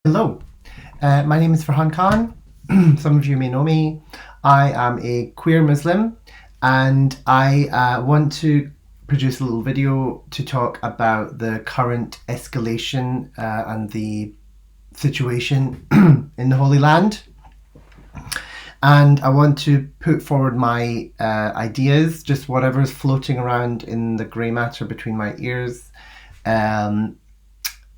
Hello, my name is Farhan Khan. Some of you may know me. I am a queer Muslim and I want to produce a little video to talk about the current escalation and the situation in the Holy Land. And I want to put forward my ideas, just whatever's floating around in the grey matter between my ears.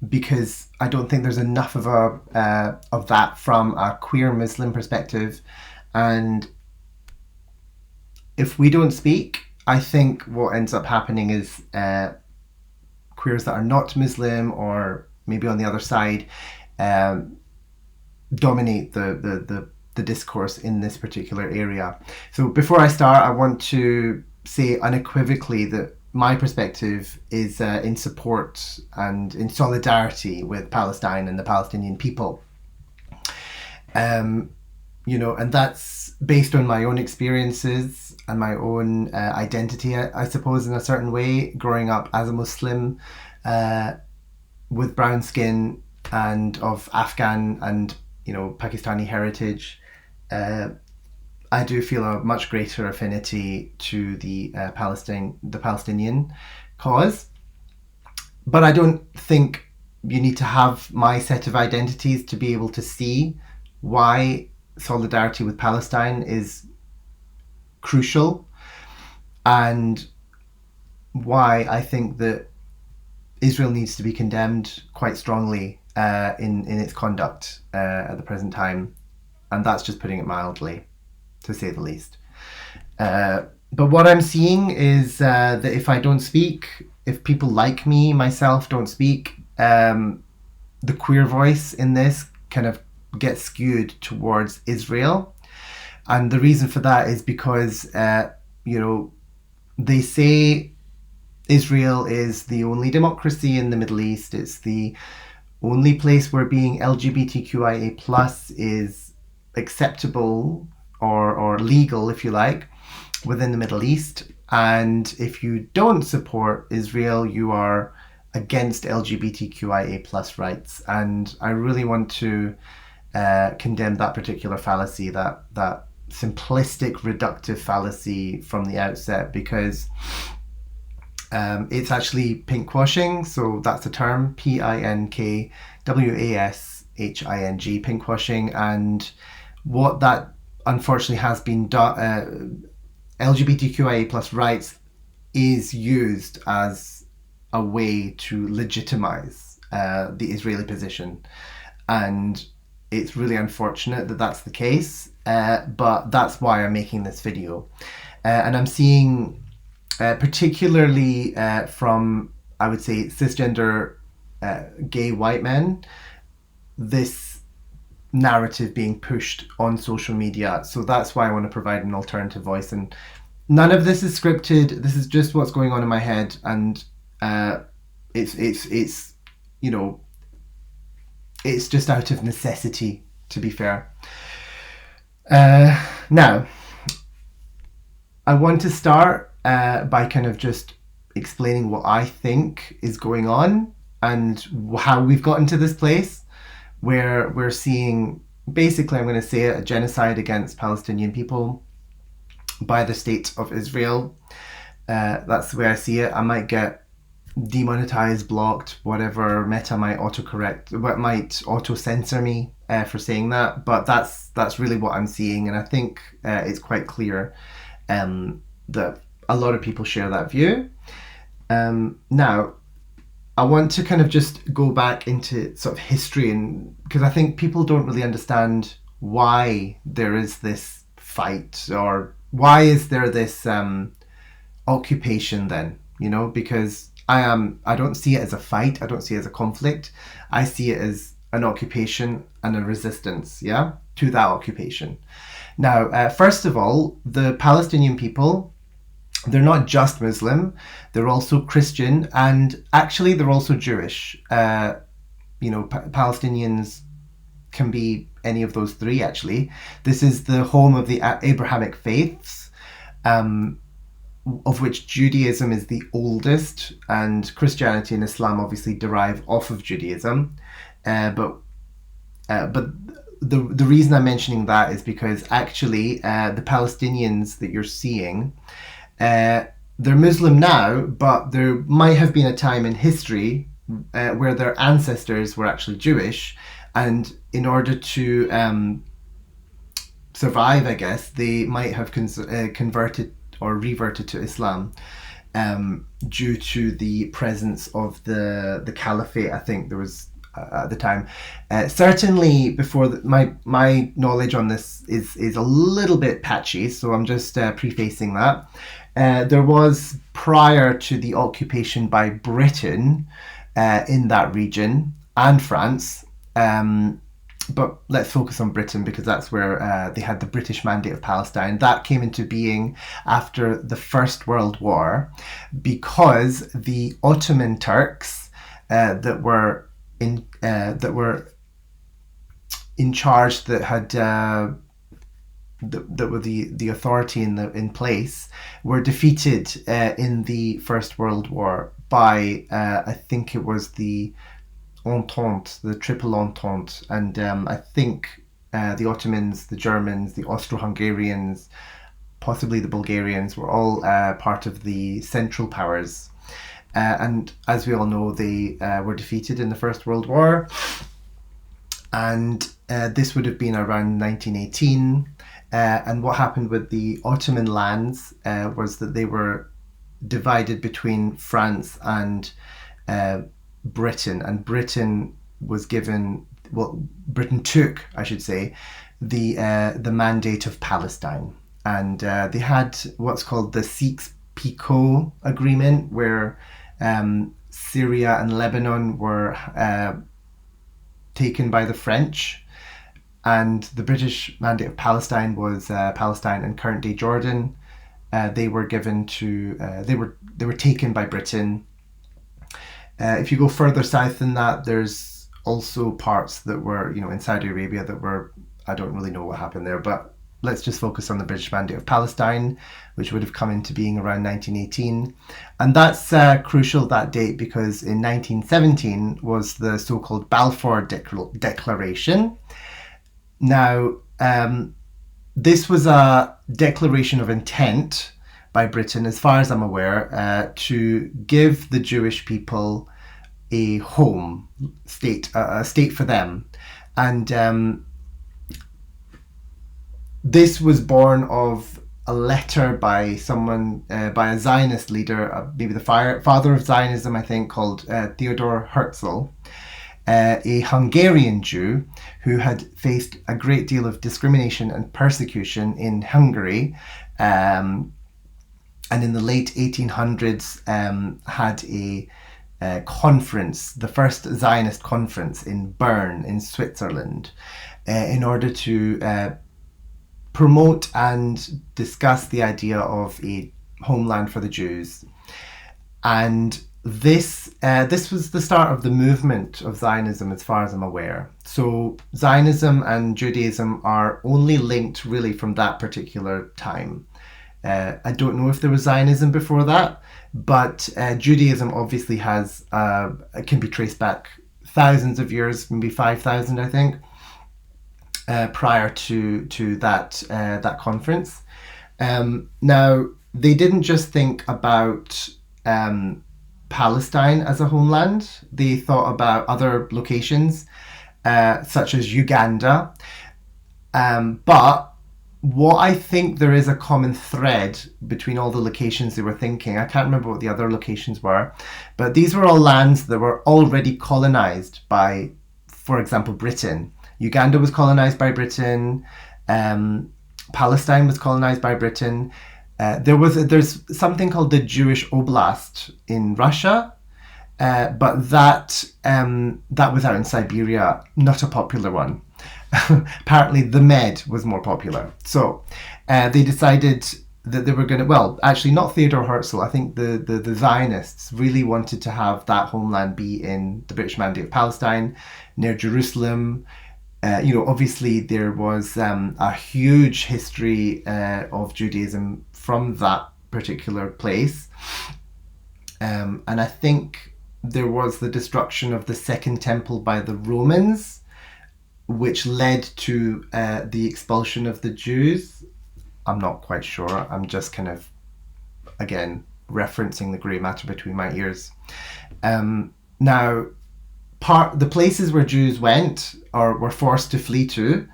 Because I don't think there's enough of that from a queer Muslim perspective, and if we don't speak, I think what ends up happening is queers that are not Muslim or maybe on the other side dominate the discourse in this particular area. So before I start, I want to say unequivocally that my perspective is in support and in solidarity with Palestine and the Palestinian people. And that's based on my own experiences and my own identity, I suppose, in a certain way, growing up as a Muslim with brown skin and of Afghan and Pakistani heritage. I do feel a much greater affinity to the Palestinian cause, but I don't think you need to have my set of identities to be able to see why solidarity with Palestine is crucial and why I think that Israel needs to be condemned quite strongly in its conduct at the present time, and that's just putting it mildly, to say the least. But what I'm seeing is that if I don't speak, if people like me, myself, don't speak, the queer voice in this kind of gets skewed towards Israel. And the reason for that is because, they say Israel is the only democracy in the Middle East. It's the only place where being LGBTQIA plus is acceptable or legal, if you like, within the Middle East. And if you don't support Israel, you are against LGBTQIA plus rights. And I really want to condemn that particular fallacy, that simplistic, reductive fallacy from the outset, because it's actually pinkwashing. So that's a term, pinkwashing, pinkwashing. And what that unfortunately has been done, LGBTQIA plus rights is used as a way to legitimize the Israeli position. And it's really unfortunate that that's the case, but that's why I'm making this video. And I'm seeing, particularly from, I would say, cisgender gay white men, this narrative being pushed on social media. So that's why I want to provide an alternative voice. And none of this is scripted. This is just what's going on in my head, and it's it's just out of necessity, to be fair. Now, I want to start by kind of just explaining what I think is going on and how we've gotten to this place where we're seeing, basically, I'm going to say it, a genocide against Palestinian people by the state of Israel. That's the way I see it. I might get demonetized, blocked, whatever. Meta might might auto-censor me for saying that, but that's really what I'm seeing, and I think it's quite clear that a lot of people share that view. Now, I want to kind of just go back into sort of history, and because I think people don't really understand why there is this fight, or why is there this occupation then, because I don't see it as a fight, I don't see it as a conflict, I see it as an occupation and a resistance, to that occupation. Now, first of all, the Palestinian people, they're not just Muslim, they're also Christian, and actually they're also Jewish. Palestinians can be any of those three, actually. This is the home of the Abrahamic faiths, of which Judaism is the oldest, and Christianity and Islam obviously derive off of Judaism. But But the reason I'm mentioning that is because actually the Palestinians that you're seeing, they're Muslim now, but there might have been a time in history where their ancestors were actually Jewish, and in order to survive, I guess, they might have converted or reverted to Islam due to the presence of the caliphate. I think there was at the time. Certainly, before my knowledge on this is a little bit patchy, so I'm just prefacing that. There was, prior to the occupation by Britain in that region and France. But let's focus on Britain because that's where they had the British Mandate of Palestine. That came into being after the First World War because the Ottoman Turks that were in charge, that had that were the authority in place, were defeated in the First World War by I think it was the Entente, the Triple Entente, and I think the Ottomans, the Germans, the Austro-Hungarians, possibly the Bulgarians, were all part of the Central Powers. And as we all know, they were defeated in the First World War. And this would have been around 1918. And what happened with the Ottoman lands was that they were divided between France and Britain, and Britain was given, well, Britain took, I should say, the mandate of Palestine, and they had what's called the Sykes-Picot Agreement, where Syria and Lebanon were taken by the French, and the British Mandate of Palestine was Palestine and current-day Jordan. They were given to they were taken by Britain. If you go further south than that, there's also parts that were, in Saudi Arabia that were, I don't really know what happened there, but let's just focus on the British Mandate of Palestine, which would have come into being around 1918. And that's crucial, that date, because in 1917 was the so-called Balfour Declaration. Now, this was a declaration of intent by Britain, as far as I'm aware, to give the Jewish people a home state, a state for them. And this was born of a letter by someone, by a Zionist leader, maybe the father of Zionism, I think, called Theodor Herzl, a Hungarian Jew who had faced a great deal of discrimination and persecution in Hungary, and in the late 1800s had a conference, the first Zionist conference in Bern in Switzerland, in order to promote and discuss the idea of a homeland for the Jews. And this was the start of the movement of Zionism, as far as I'm aware. So Zionism and Judaism are only linked really from that particular time. I don't know if there was Zionism before that, but Judaism obviously can be traced back thousands of years, maybe 5,000, I think, prior to that conference. Now, they didn't just think about Palestine as a homeland. They thought about other locations, such as Uganda. But what I think there is a common thread between all the locations they were thinking, I can't remember what the other locations were, but these were all lands that were already colonized by, for example, Britain. Uganda was colonized by Britain. Palestine was colonized by Britain. There's something called the Jewish Oblast in Russia, but that was out in Siberia, not a popular one. Apparently the Med was more popular. So they decided that they were going to, well, actually not Theodor Herzl, I think the Zionists really wanted to have that homeland be in the British Mandate of Palestine, near Jerusalem. Obviously there was a huge history of Judaism from that particular place. And I think there was the destruction of the Second Temple by the Romans which led to the expulsion of the Jews. I'm not quite sure. I'm just kind of, again, referencing the grey matter between my ears. Now, the places where Jews went or were forced to flee to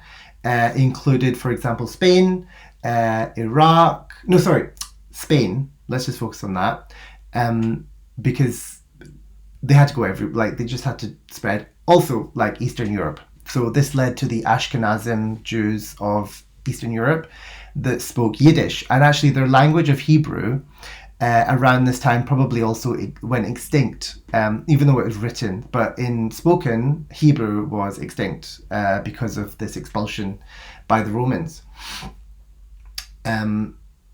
included, for example, Spain, Iraq. No, sorry, Spain. Let's just focus on that, because they had to go they just had to spread. Also, like Eastern Europe. So this led to the Ashkenazim Jews of Eastern Europe that spoke Yiddish, and actually their language of Hebrew around this time probably also went extinct, even though it was written. But in spoken, Hebrew was extinct because of this expulsion by the Romans.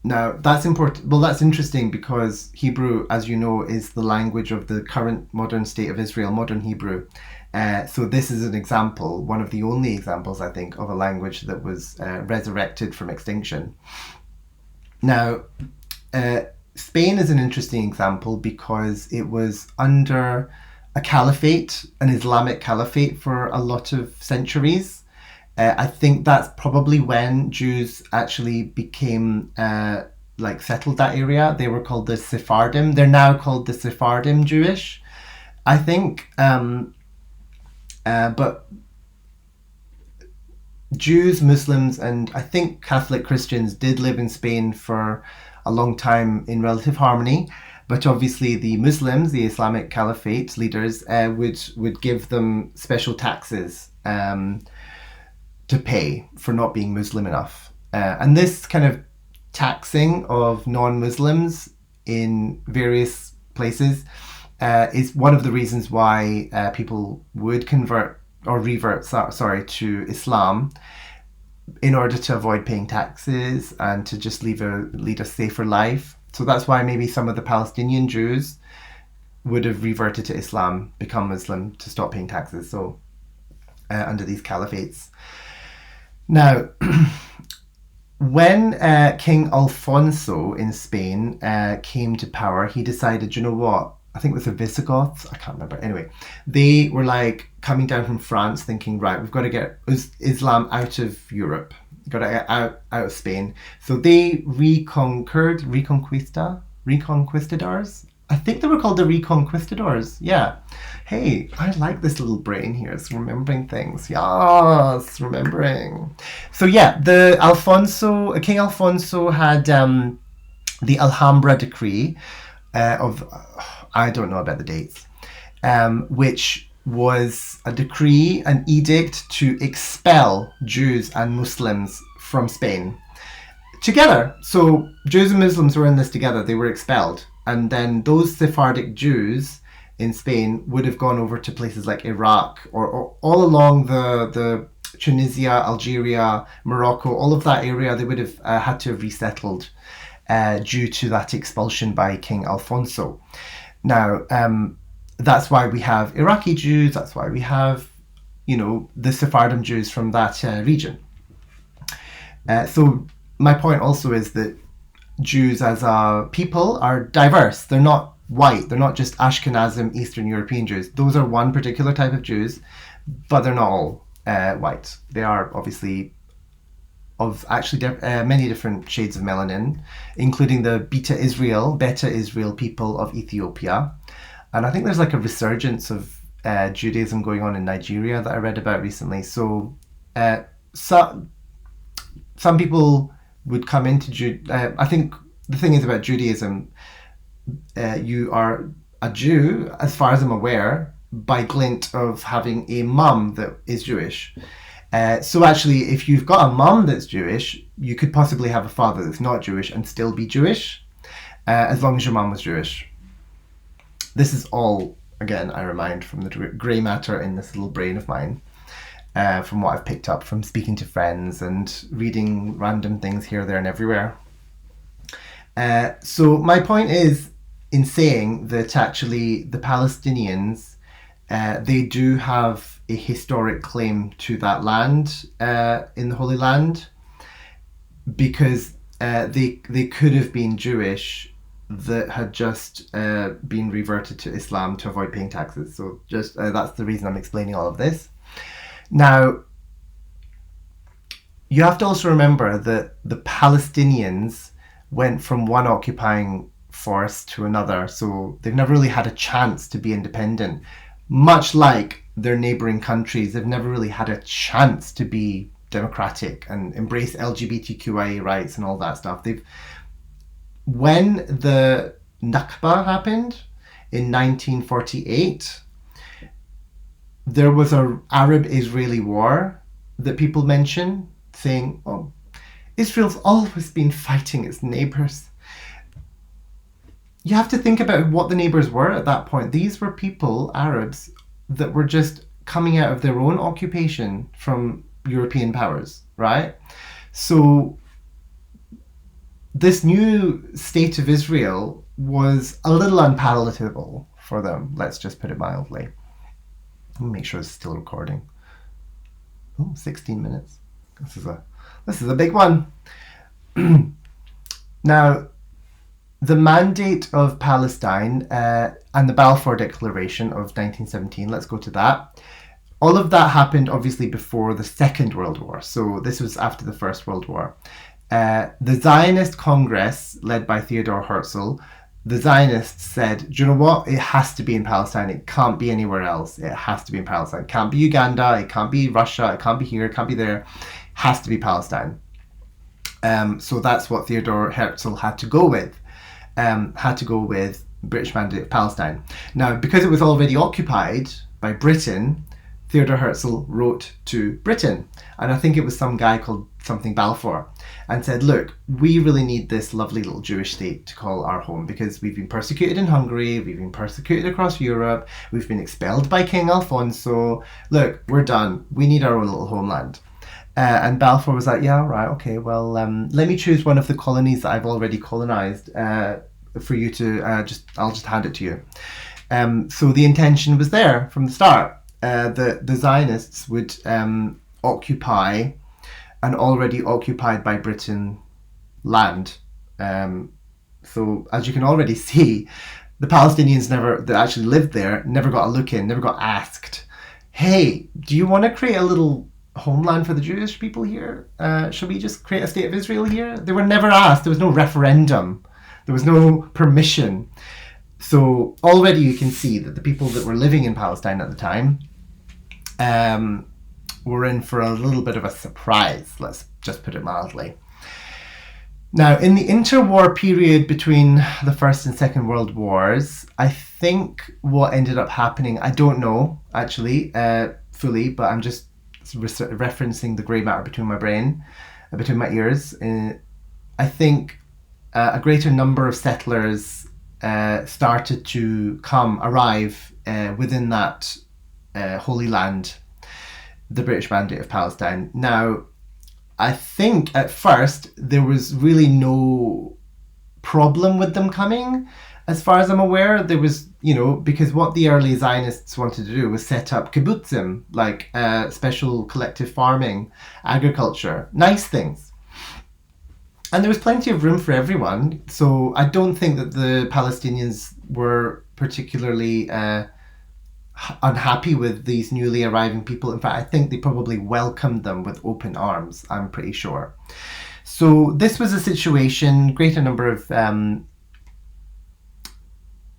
Now, that's important. Well, that's interesting because Hebrew, as you know, is the language of the current modern state of Israel, modern Hebrew. So this is an example, one of the only examples, I think, of a language that was resurrected from extinction. Now, Spain is an interesting example because it was under a caliphate, an Islamic caliphate, for a lot of centuries. I think that's probably when Jews actually became settled that area. They were called the Sephardim. They're now called the Sephardim Jewish, I think. But Jews, Muslims, and I think Catholic Christians did live in Spain for a long time in relative harmony. But obviously the Muslims, the Islamic Caliphate leaders, would give them special taxes to pay for not being Muslim enough. And this kind of taxing of non-Muslims in various places is one of the reasons why people would convert or revert to Islam, in order to avoid paying taxes and to just lead a safer life. So that's why maybe some of the Palestinian Jews would have reverted to Islam, become Muslim, to stop paying taxes. So under these caliphates. Now, when King Alfonso in Spain came to power, he decided, you know what? I think it was the Visigoths. I can't remember. Anyway, they were like coming down from France thinking, right, we've got to get Islam out of Europe. We've got to get out of Spain. So they reconquistadors. I think they were called the Reconquistadors. Yeah. Hey, I like this little brain here. It's remembering things. Yes, remembering. So yeah, King Alfonso had the Alhambra decree I don't know about the dates, which was a decree, an edict to expel Jews and Muslims from Spain together. So Jews and Muslims were in this together. They were expelled. And then those Sephardic Jews in Spain would have gone over to places like Iraq or all along the Tunisia, Algeria, Morocco, all of that area. They would have had to have resettled due to that expulsion by King Alfonso. Now, that's why we have Iraqi Jews, that's why we have, the Sephardim Jews from that region. So my point also is that Jews as a people are diverse. They're not white. They're not just Ashkenazim, Eastern European Jews. Those are one particular type of Jews, but they're not all white. They are obviously of actually many different shades of melanin, including the Beta Israel people of Ethiopia. And I think there's like a resurgence of Judaism going on in Nigeria that I read about recently. So some people would come into I think the thing is about Judaism, you are a Jew, as far as I'm aware, by glint of having a mum that is Jewish. So actually, if you've got a mum that's Jewish, you could possibly have a father that's not Jewish and still be Jewish, as long as your mum was Jewish. This is all, again, I remind, from the grey matter in this little brain of mine, from what I've picked up from speaking to friends and reading random things here, there, and everywhere. So my point is, in saying that actually the Palestinians, they do have a historic claim to that land in the Holy Land, because they could have been Jewish that had just been reverted to Islam to avoid paying taxes. So just that's the reason I'm explaining all of this. Now, you have to also remember that the Palestinians went from one occupying force to another, so they've never really had a chance to be independent. Much like their neighbouring countries, they've never really had a chance to be democratic and embrace LGBTQIA rights and all that stuff. When the Nakba happened in 1948, there was an Arab-Israeli war that people mention, saying, oh, Israel's always been fighting its neighbours. You have to think about what the neighbours were at that point. These were people, Arabs, that were just coming out of their own occupation from European powers, right? So this new state of Israel was a little unpalatable for them, let's just put it mildly. Let me make sure it's still recording. Oh, 16 minutes. This is a big one. Now, the Mandate of Palestine and the Balfour Declaration of 1917, let's go to that. All of that happened obviously before the Second World War, so this was after the First World War. The Zionist Congress, led by Theodor Herzl, the Zionists said, do you know what? It has to be in Palestine. It can't be anywhere else. It has to be in Palestine. It can't be Uganda. It can't be Russia. It can't be here. It can't be there. It has to be Palestine. So that's what Theodor Herzl had to go with. British Mandate of Palestine. Now, because it was already occupied by Britain, Theodor Herzl wrote to Britain, and I think it was some guy called something Balfour, and said, look, we really need this lovely little Jewish state to call our home, because we've been persecuted in Hungary, we've been persecuted across Europe, we've been expelled by King Alfonso. Look, we're done. We need our own little homeland. And Balfour was like, yeah, right, okay, well, let me choose one of the colonies that I've already colonized for you to I'll just hand it to you. So the intention was there from the start. The Zionists would occupy an already occupied by Britain land. So as you can already see, the Palestinians that actually lived there never got a look in, never got asked, hey, do you want to create a little homeland for the Jewish people here? Should we just create a state of Israel here? They were never asked. There was no referendum. There was no permission. So already you can see that the people that were living in Palestine at the time were in for a little bit of a surprise, let's just put it mildly. Now, in the interwar period between the First and Second World Wars, I think what ended up happening, I don't know actually fully, but I'm just referencing the grey matter between my ears. I think a greater number of settlers started to arrive within that Holy Land, the British Mandate of Palestine. Now, I think at first there was really no problem with them coming. As far as I'm aware, there was, because what the early Zionists wanted to do was set up kibbutzim, like special collective farming, agriculture, nice things. And there was plenty of room for everyone. So I don't think that the Palestinians were particularly unhappy with these newly arriving people. In fact, I think they probably welcomed them with open arms, I'm pretty sure. So this was a situation, greater number of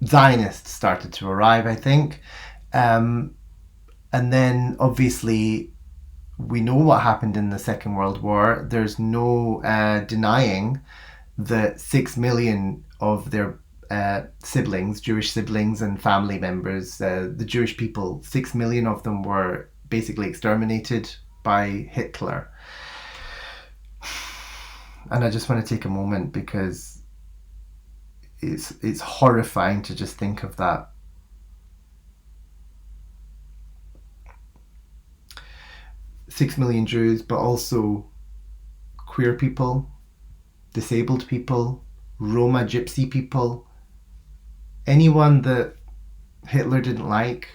Zionists started to arrive, I think. And then obviously we know what happened in the Second World War. There's no denying that 6 million of their siblings, Jewish siblings and family members, the Jewish people, 6 million of them were basically exterminated by Hitler. And I just want to take a moment because it's horrifying to just think of that. Six million Jews, but also queer people, disabled people, Roma gypsy people, anyone that Hitler didn't like,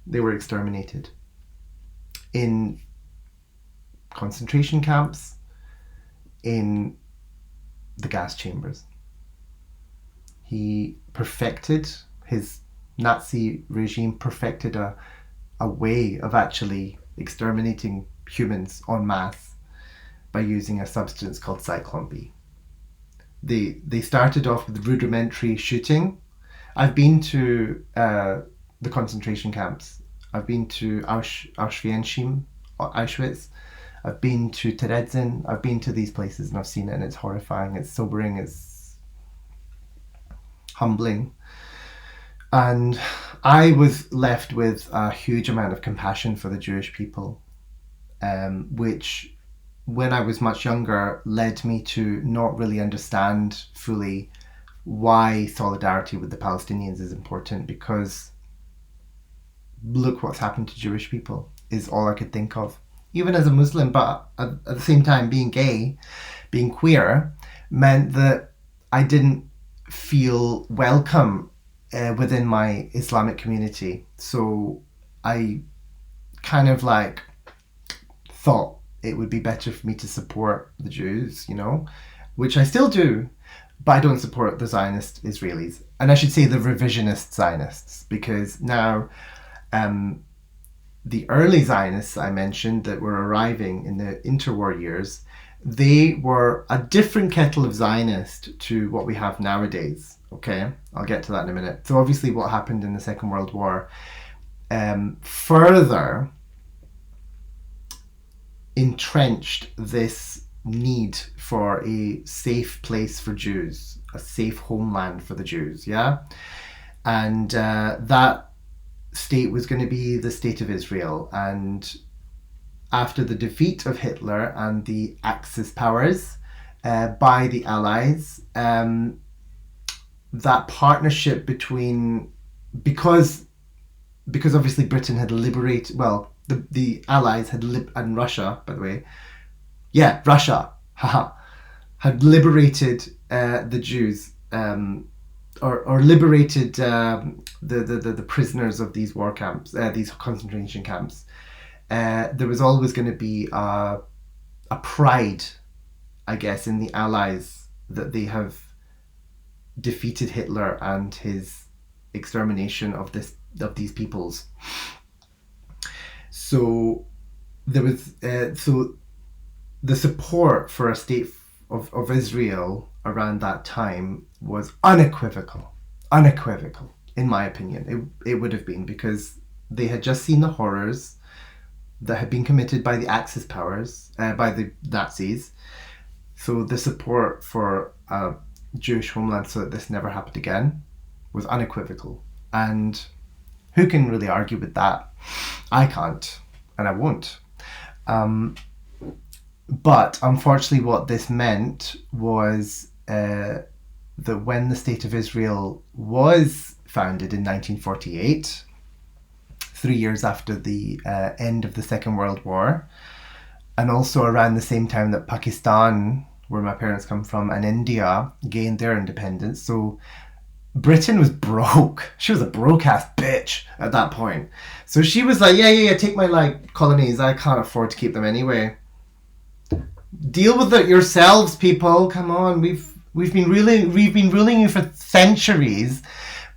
they were exterminated in concentration camps, in the gas chambers. His Nazi regime perfected a way of actually exterminating humans en masse by using a substance called Zyklon B. They started off with rudimentary shooting. I've been to the concentration camps. I've been to Auschwitz. I've been to Terezin. I've been to these places and I've seen it, and it's horrifying. It's sobering. It's humbling. And I was left with a huge amount of compassion for the Jewish people, which, when I was much younger, led me to not really understand fully why solidarity with the Palestinians is important, because look what's happened to Jewish people is all I could think of. Even as a Muslim, but at the same time, being gay, being queer, meant that I didn't feel welcome within my Islamic community. So I kind of like thought it would be better for me to support the Jews, you know, which I still do, but I don't support the Zionist Israelis. And I should say the revisionist Zionists, because now the early Zionists I mentioned that were arriving in the interwar years, they were a different kettle of Zionist to what we have nowadays. Okay, I'll get to that in a minute. So obviously what happened in the Second World War further entrenched this need for a safe place for Jews, a safe homeland for the Jews, yeah? And that state was going to be the State of Israel. And after the defeat of Hitler and the Axis powers by the Allies, that partnership between, because obviously Britain had liberated, well, the Allies had and Russia, by the way, Russia, had liberated the Jews, or liberated the prisoners of these war camps, these concentration camps. There was always going to be a pride, I guess, in the Allies that they have defeated Hitler and his extermination of these peoples. So there was so the support for a state of Israel around that time was unequivocal, in my opinion. It would have been, because they had just seen the horrors that had been committed by the Axis powers, by the Nazis. So the support for a Jewish homeland so that this never happened again was unequivocal. And who can really argue with that? I can't, and I won't. But unfortunately what this meant was that when the State of Israel was founded in 1948, 3 years after the end of the Second World War, and also around the same time that Pakistan, where my parents come from, and India gained their independence. So Britain was broke. She was a broke-ass bitch at that point. So she was like, yeah, take my colonies. I can't afford to keep them anyway. Deal with it yourselves, people. Come on, we've been ruling you for centuries,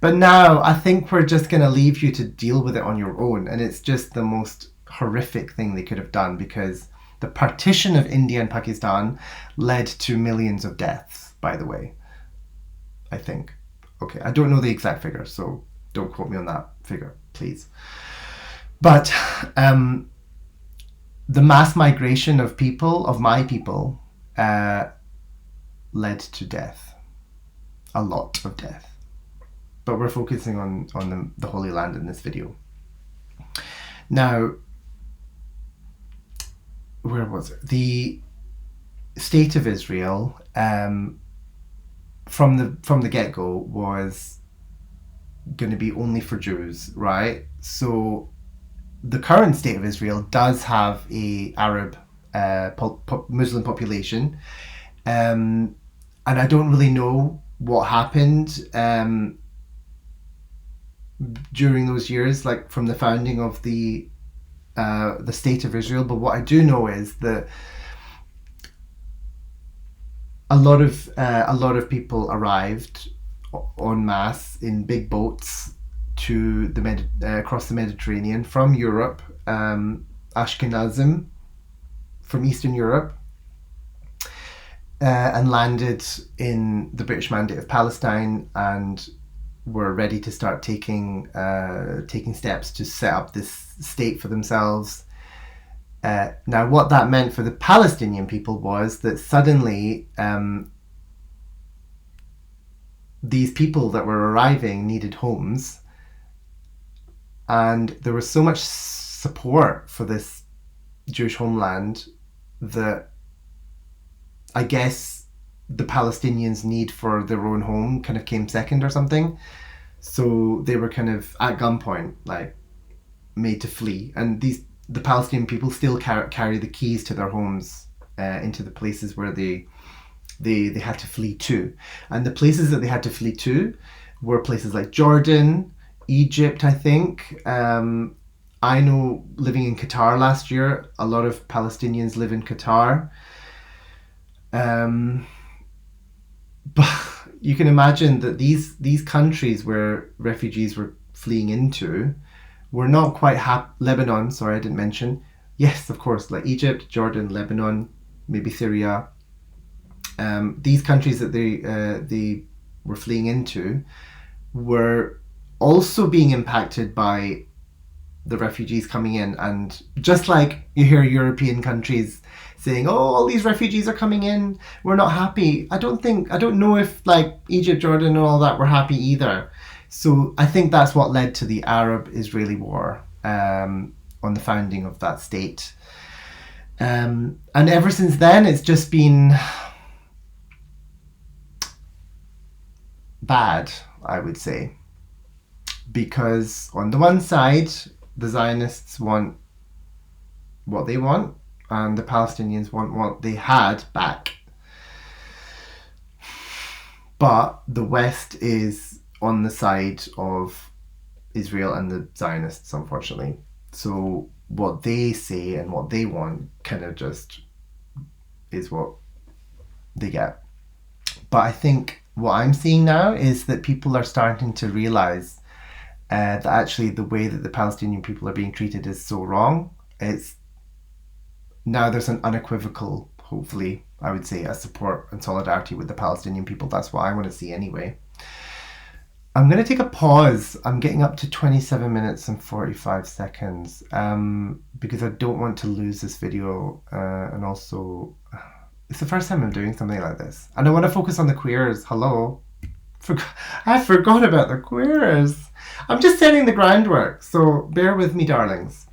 but now I think we're just gonna leave you to deal with it on your own. And it's just the most horrific thing they could have done, because the partition of India and Pakistan led to millions of deaths, by the way, I think. Okay, I don't know the exact figure, so don't quote me on that figure, please. But the mass migration of my people, led to death. A lot of death. But we're focusing on the Holy Land in this video. Now, where was it? The State of Israel, from the get-go, was going to be only for Jews, right? So the current State of Israel does have a Arab Muslim population, and I don't really know what happened during those years, from the founding of the State of Israel. But what I do know is that a lot of people arrived en masse in big boats to across the Mediterranean from Europe, Ashkenazim, from Eastern Europe and landed in the British Mandate of Palestine and were ready to start taking steps to set up this state for themselves. Now, what that meant for the Palestinian people was that suddenly these people that were arriving needed homes, and there was so much support for this Jewish homeland that I guess the Palestinians' need for their own home kind of came second or something. So they were kind of at gunpoint, like made to flee. And the Palestinian people still carry the keys to their homes into the places where they had to flee to. And the places that they had to flee to were places like Jordan, Egypt, I think. I know, living in Qatar last year, a lot of Palestinians live in Qatar. But you can imagine that these countries where refugees were fleeing into were not quite Lebanon, sorry, I didn't mention. Yes, of course, like Egypt, Jordan, Lebanon, maybe Syria. These countries that they were fleeing into were also being impacted by the refugees coming in. And just like you hear European countries saying, oh, all these refugees are coming in, we're not happy. I don't know if like Egypt, Jordan and all that were happy either. So I think that's what led to the Arab-Israeli war on the founding of that state. And ever since then, it's just been bad, I would say. Because on the one side, the Zionists want what they want, and the Palestinians want what they had back. But the West is on the side of Israel and the Zionists, unfortunately. So what they say and what they want kind of just is what they get. But I think what I'm seeing now is that people are starting to realize that actually the way that the Palestinian people are being treated is so wrong. Now there's an unequivocal, hopefully, I would say, a support and solidarity with the Palestinian people. That's what I want to see anyway. I'm going to take a pause. I'm getting up to 27 minutes and 45 seconds because I don't want to lose this video. And also, it's the first time I'm doing something like this. And I want to focus on the queers. Hello. I forgot about the queers. I'm just setting the groundwork, so bear with me, darlings.